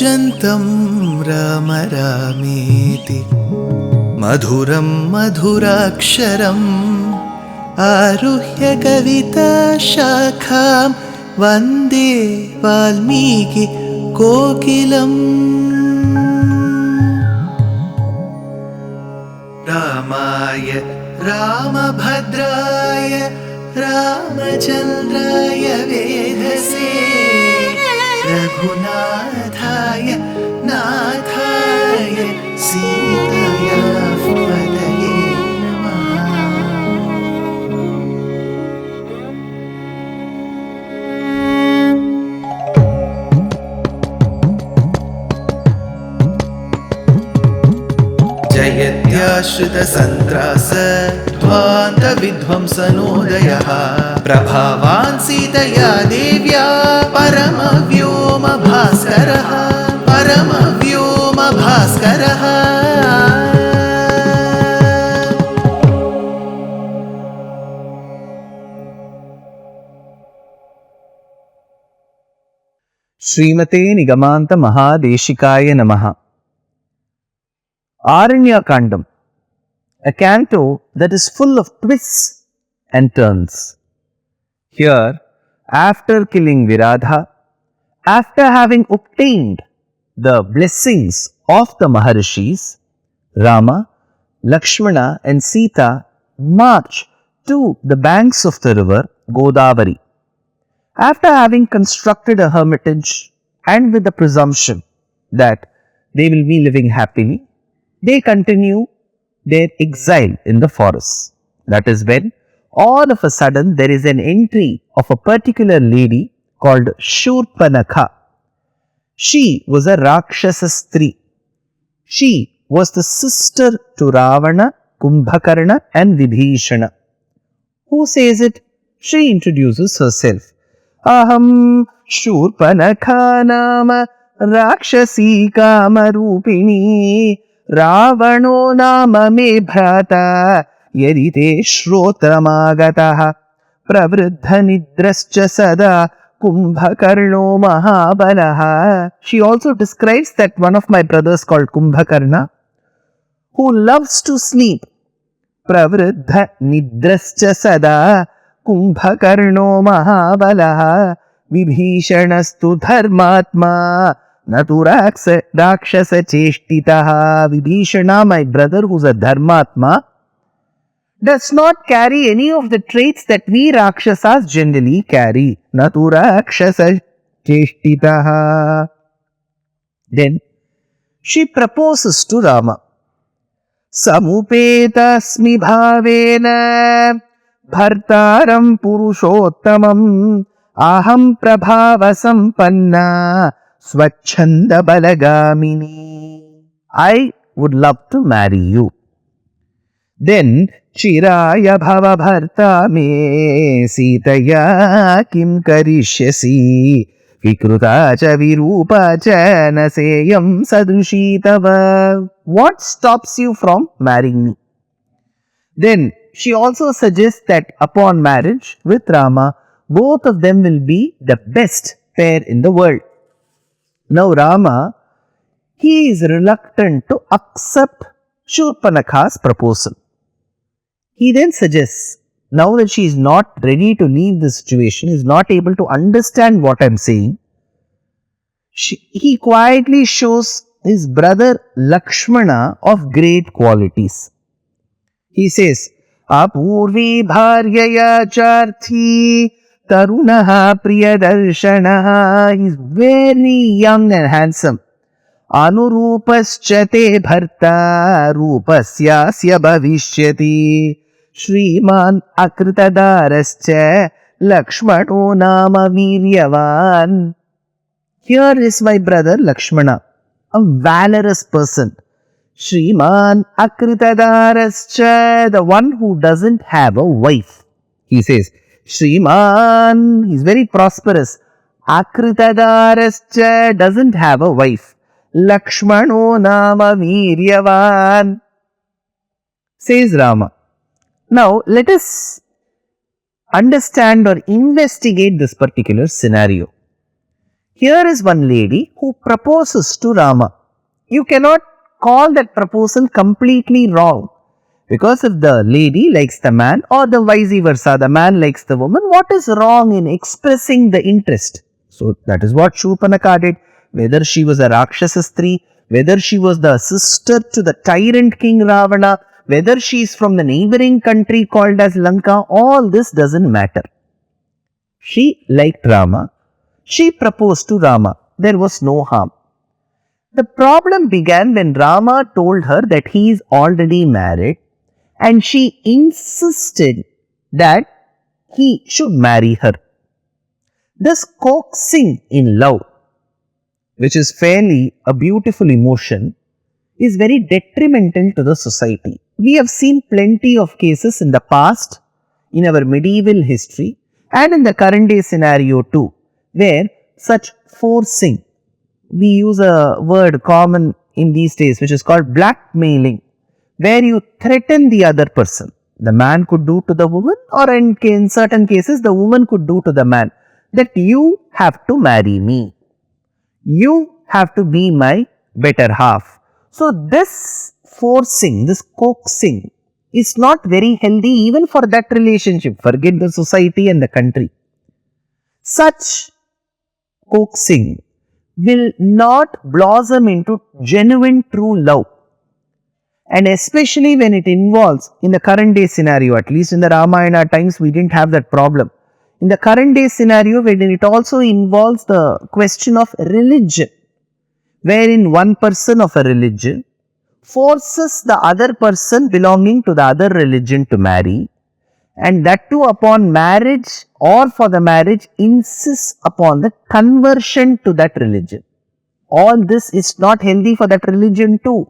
कूजन्तं राम रामेति मधुरं मधुराक्षरम् आरुह्य कविताशाखां वन्दे वाल्मीकि कोकिलम्। रामाय रामभद्राय रामचन्द्राय वेधसे रघुनाथाय नाथाय सीताया पतये नमः। जयत्याश्रितसन्त्रास ध्वान्तविध्वंसनोदयः प्रभावान् सीतया देव्या परमव्योमभास्करः परमव्योमभास्करः। श्रीमते निगमान्त महादेशिकाय नमः। Aranya Kandam, a canto that is full of twists and turns. Here, after killing Viradha, after having obtained the blessings of the Maharishis, Rama, Lakshmana and Sita march to the banks of the river Godavari. After having constructed a hermitage and with the presumption that they will be living happily, they continue their exile in the forest. That is when all of a sudden there is an entry of a particular lady called Shurpanakha. She was a Rakshasa Stri. She was the sister to Ravana, Kumbhakarna and Vibhishana. Who says it? She introduces herself. Aham Shurpanakha nama Rakshasi Kamarupini Ravano nama me bhrata yadite shrotramagatah pravriddha nidrascha sada kumbhakarno mahabalaha. She also describes that one of my brothers called Kumbhakarna, who loves to sleep. Pravriddha nidrascha sada kumbhakarno mahabalaha vibhishanastu dharmatma Rakshasa cheshtitaha. Vibhishana, my brother who is a dharmatma, does not carry any of the traits that we Rakshasas generally carry. Rakshasa cheshtitaha. Then she proposes to Rama. Samupetasmi bhavena bhartaram purushottamam aham prabhava sampanna Swachhanda Balagamini. I would love to marry you. Then Chiraya Bhava Bharta me Sitaya Kim Karishyasi Vikruta cha Virupa cha Naseyam Sadrushitava. What stops you from marrying me? Then she also suggests that upon marriage with Rama, both of them will be the best pair in the world. Now Rama, he is reluctant to accept Shurpanakha's proposal. He then suggests, now that she is not ready to leave the situation, is not able to understand what I am saying, he quietly shows his brother Lakshmana of great qualities. He says, Apurvi bharyaya charthi Tarunaha Priyadarshanaha. He is very young and handsome. Anurupaschate bharta rupasyasya bhavishyati Shriman Akritadarascha Lakshmano nama viryavan. Here is my brother Lakshmana, a valorous person. Shriman Akritadarascha, the one who doesn't have a wife. He says, Shriman, he is very prosperous. Akritadarascha, doesn't have a wife. Lakshmano nama viryavan, says Rama. Now, let us understand or investigate this particular scenario. Here is one lady who proposes to Rama. You cannot call that proposal completely wrong. Because if the lady likes the man or the vice versa, the man likes the woman, what is wrong in expressing the interest? So that is what Shurpanakha did. Whether she was a Rakshasa Stree, whether she was the sister to the tyrant king Ravana, whether she is from the neighboring country called as Lanka, all this doesn't matter. She liked Rama. She proposed to Rama. There was no harm. The problem began when Rama told her that he is already married and she insisted that he should marry her. This coaxing in love, which is fairly a beautiful emotion, is very detrimental to the society. We have seen plenty of cases in the past, in our medieval history, and in the current day scenario too, where such forcing, we use a word common in these days which is called blackmailing, where you threaten the other person. The man could do to the woman, or in certain cases the woman could do to the man, that you have to marry me. You have to be my better half. So this forcing, this coaxing is not very healthy even for that relationship. Forget the society and the country. Such coaxing will not blossom into genuine true love. And especially when it involves, in the current day scenario, at least in the Ramayana times, we didn't have that problem. In the current day scenario, when it also involves the question of religion, wherein one person of a religion forces the other person belonging to the other religion to marry, and that too upon marriage or for the marriage insists upon the conversion to that religion. All this is not healthy for that religion too,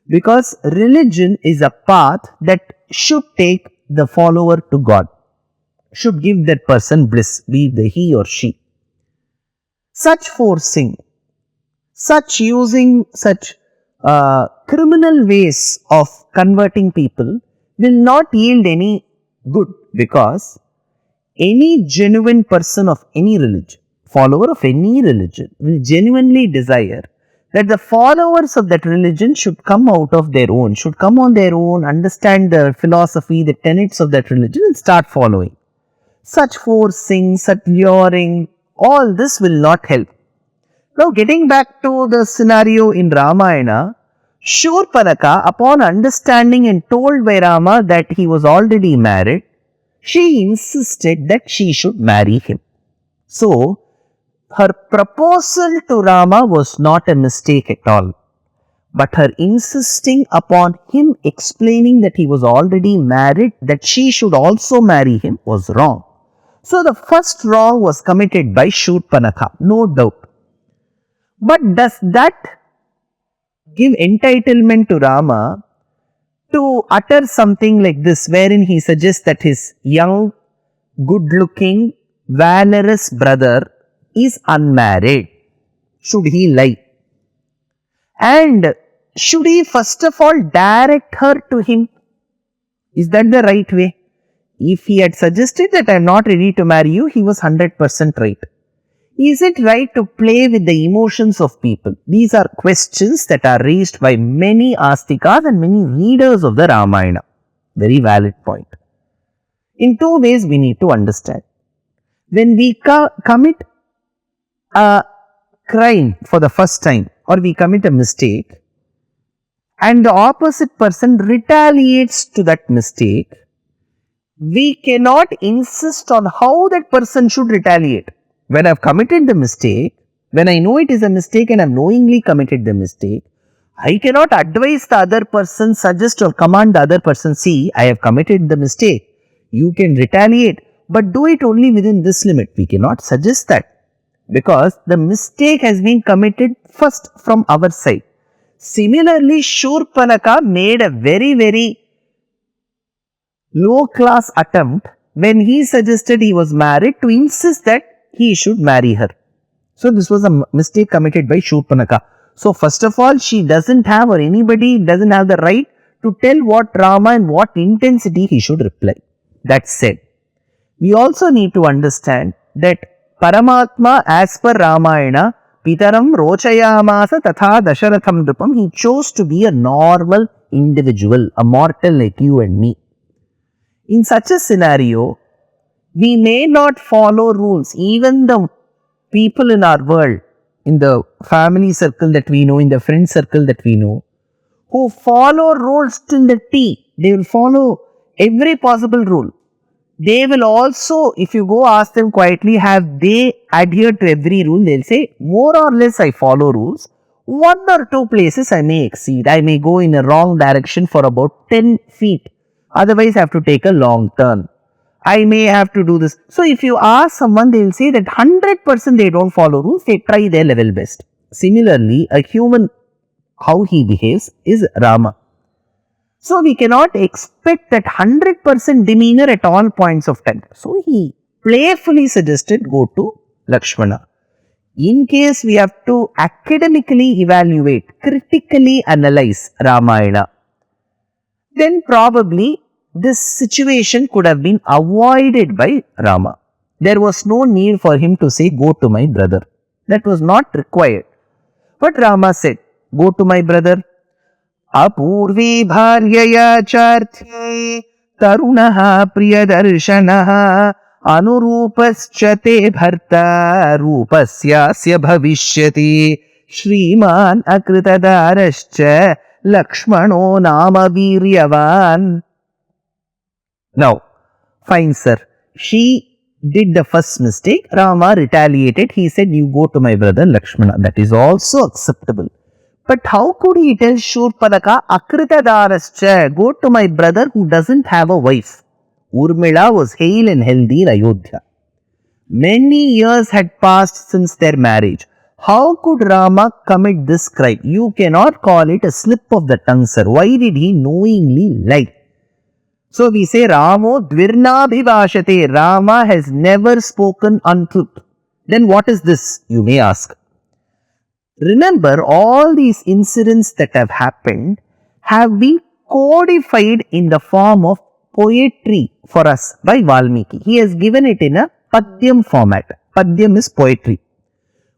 because religion is a path that should take the follower to God, should give that person bliss, be it he or she. Such forcing, such using such criminal ways of converting people will not yield any good, because any genuine person of any religion, follower of any religion, will genuinely desire that the followers of that religion should come out of their own, should come on their own, understand the philosophy, the tenets of that religion and start following. Such forcing, such luring, all this will not help. Now getting back to the scenario in Ramayana, Shurpanakha, upon understanding and told by Rama that he was already married, she insisted that she should marry him. So, her proposal to Rama was not a mistake at all, but her insisting upon him explaining that he was already married, that she should also marry him, was wrong. So, the first wrong was committed by Shurpanakha, no doubt. But does that give entitlement to Rama to utter something like this, wherein he suggests that his young, good-looking, valorous brother is unmarried? Should he lie? And should he first of all direct her to him? Is that the right way? If he had suggested that I am not ready to marry you, he was 100% right. Is it right to play with the emotions of people? These are questions that are raised by many astikas and many readers of the Ramayana. Very valid point. In two ways we need to understand. When we commit a crime for the first time, or we commit a mistake, and the opposite person retaliates to that mistake, we cannot insist on how that person should retaliate. When I have committed the mistake, when I know it is a mistake and I have knowingly committed the mistake, I cannot advise the other person, suggest or command the other person, see, I have committed the mistake, you can retaliate, but do it only within this limit. We cannot suggest that, because the mistake has been committed first from our side. Similarly, Shurpanakha made a very, very low class attempt when he suggested he was married to insist that he should marry her. So this was a mistake committed by Shurpanakha. So first of all, she doesn't have, or anybody doesn't have the right to tell what Rama and what intensity he should reply. That said, we also need to understand that Paramatma, as per Ramayana, Pitaram Rochayamasa Tatha Dasharatham Drupam, he chose to be a normal individual, a mortal like you and me. In such a scenario, we may not follow rules. Even the people in our world, in the family circle that we know, in the friend circle that we know, who follow rules till the T, they will follow every possible rule. They will also, if you go ask them quietly, have they adhered to every rule? They'll say, more or less I follow rules. One or two places I may exceed. I may go in a wrong direction for about 10 feet. Otherwise, I have to take a long turn. I may have to do this. So, if you ask someone, they will say that 100% they don't follow rules. They try their level best. Similarly, a human, how he behaves is Rama. So, we cannot expect that 100% demeanor at all points of time. So, he playfully suggested go to Lakshmana. In case we have to academically evaluate, critically analyze Ramayana, then probably this situation could have been avoided by Rama. There was no need for him to say, go to my brother. That was not required. But Rama said, go to my brother. Apurvi bharyaya charthe tarunaha priyadarshanaha anurupascha te bharta rupasyasya bhavishyati shriman akritadarascha lakshmano nama viryavan. Now, fine sir, she did the first mistake. Rama retaliated. He said, you go to my brother Lakshmana. That is also acceptable. But how could he tell Shurpanaka, Akritadarascha, go to my brother who doesn't have a wife? Urmila was hale and healthy in Ayodhya. Many years had passed since their marriage. How could Rama commit this crime? You cannot call it a slip of the tongue, sir. Why did he knowingly lie? So we say, Ramo dvirna bhivashate. Rama has never spoken untruth. Then what is this, you may ask? Remember, all these incidents that have happened have been codified in the form of poetry for us by Valmiki. He has given it in a Padyam format. Padyam is poetry.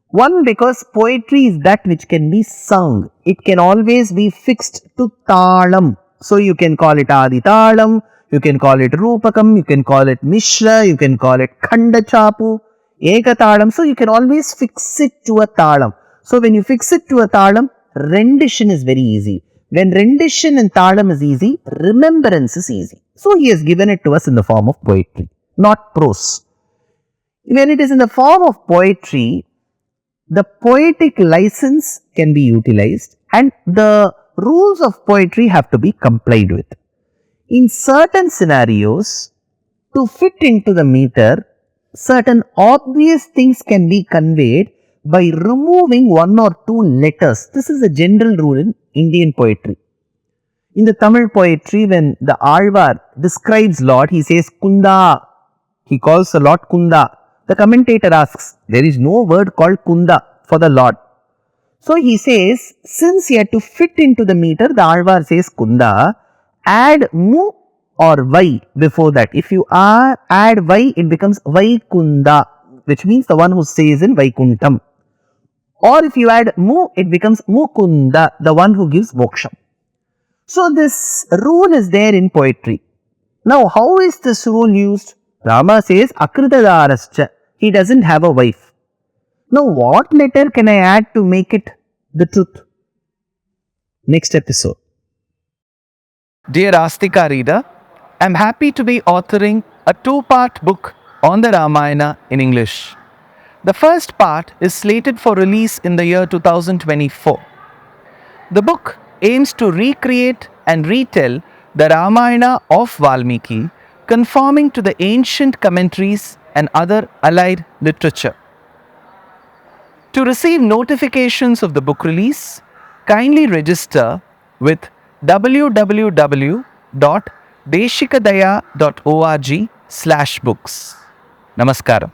One, because poetry is that which can be sung. It can always be fixed to talam. So you can call it Adi Talam, you can call it Rupakam, you can call it Mishra, you can call it Khanda Chapu, Eka Talam. So you can always fix it to a talam. So when you fix it to a talam, rendition is very easy. When rendition and talam is easy, remembrance is easy. So he has given it to us in the form of poetry, not prose. When it is in the form of poetry, the poetic license can be utilized and the rules of poetry have to be complied with. In certain scenarios, to fit into the meter, certain obvious things can be conveyed by removing one or two letters. This is a general rule in Indian poetry. In the Tamil poetry, when the Alvar describes Lord, he says Kunda. He calls the Lord Kunda. The commentator asks, there is no word called Kunda for the Lord. So he says, since he had to fit into the meter, the Alvar says Kunda, add mu or vai before that. If you add vai, it becomes Vaikunda, which means the one who stays in Vaikuntham. Or if you add mu, it becomes Mukunda, the one who gives moksha. So this rule is there in poetry. Now how is this rule used? Rama says Akritadarascha. He doesn't have a wife. Now what letter can I add to make it the truth? Next episode. Dear Astika reader, I am happy to be authoring a 2-part book on the Ramayana in English. The first part is slated for release in the year 2024. The book aims to recreate and retell the Ramayana of Valmiki, conforming to the ancient commentaries and other allied literature. To receive notifications of the book release, kindly register with www.deshikadaya.org/books. Namaskaram.